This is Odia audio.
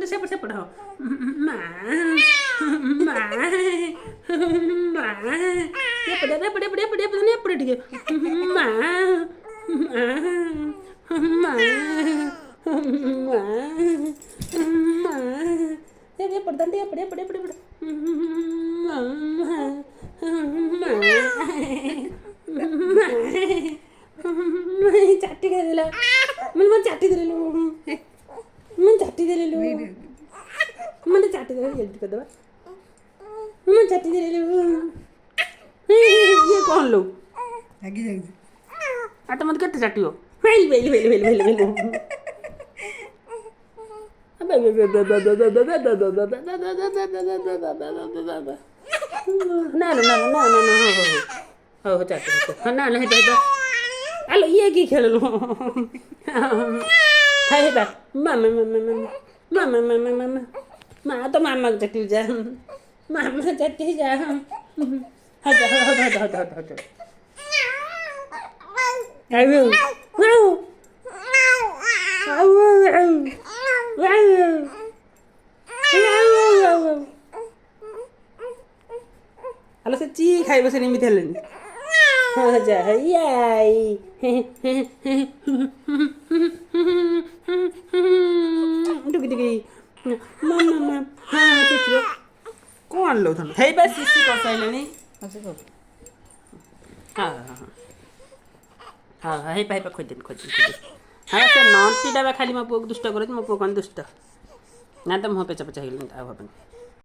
ସେପଟ ହଁ ମା ମା ମା ଏପଟେ ଟିକେ ମା ମା ମା ମା ଏପଟେ ଦାଣ୍ଡି ଏପଟେ ଚାଟି ଖାଇଦେଲା ମୁଁ ଚାଟି ଦେଲୁ ମୁଁ ଚାଟି ଦେଲୁ ମାନେ ଚାଟି ଦେଲେ ଜଲ୍ଦି କରିଦେବା ମୁଁ ଚାଟି ଦେଲୁ କ'ଣ ଲୋ ଲାଗି ଯାଉଛି ଆଟ ମୋତେ କେତେ ଚାଟିବ ବେଲି ବେଲି ବେଲି ବେଲି ବେଲି ବେଲି ନା ହଉ ଚାଟି ନା ହେଇଟା ଆଲୋ ଇଏ କି ଖେଳିଲୁ ହେଇଟା ମାମା ମା ତ ମାମାକୁ ଚାଟିବି ଯା ମାମା ଚାଟିବି ଯା ଆଲୋ ସେ ଚି ଖାଇବ ସେ ଏମିତି ହେଲେନି ଯା ইয়াই ଟୁକି ଟୁକି ମାମା ହଁ ଚିତ୍ର କ'ଣ ଆଣିଲ ତମେ ହେଇବା ଶିଶି କରିସାରିଲେଣି ହଁ ହେଇପା ଖୋଜିଦେଲି ହଁ ସେ ନଣ୍ଟିଟା ବା ଖାଲି ମୋ ପୁଅକୁ ଦୁଷ୍ଟ କରୁଛି ମୋ ପୁଅ କ'ଣ ଦୁଷ୍ଟ ନା ତ ମୁହଁ ପେଚା ପେଚା ହେଇଗଲିଣି ଆଉ ହେବନି